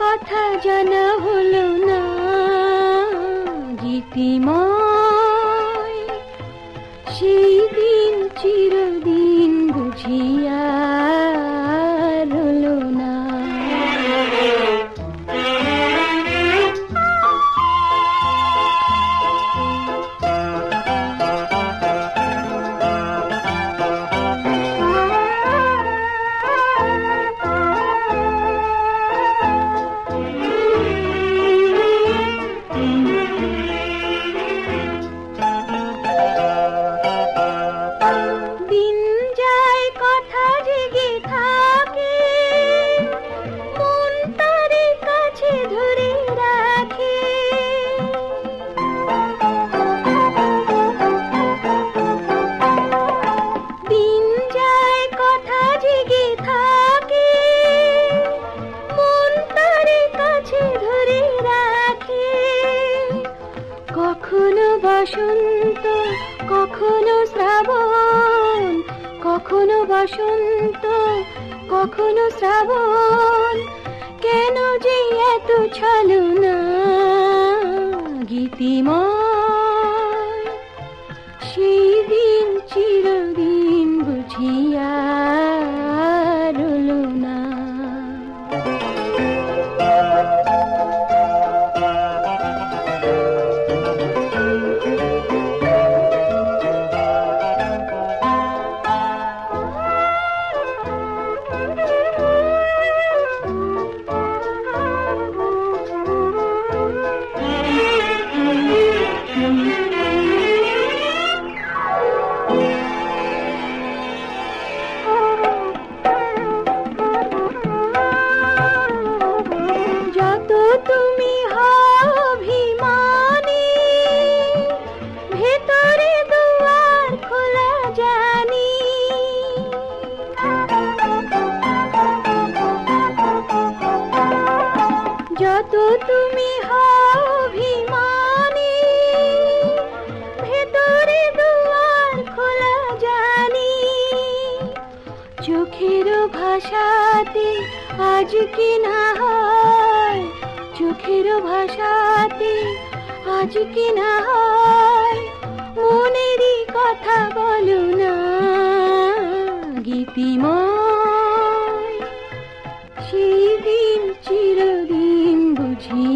কথা জানা হলো না গীতিময়, সেই দিন চিরদিন বুঝিয়া রইলো না। কখনো বসন্ত, কখনো শ্রাবণ, কখনো বসন্ত, কখনো শ্রাবণ, কেন যে এত ছলনা গীতিময়, সেই দিন চিরদিন বুঝিয়া রইলো না। তুমি অভিমানী, ভেতরে দুয়ার খোলা জানি, যত তুমি অভিমানী, ভেতরে দুয়ার খোলা জানি, চোখের ভাষাতে আজ কি না হয়, চোখের ভাষাতে আজ কি না হয়, মনেরই কথা বলো না গীতিময়, সেই দিন চিরদিন বুঝি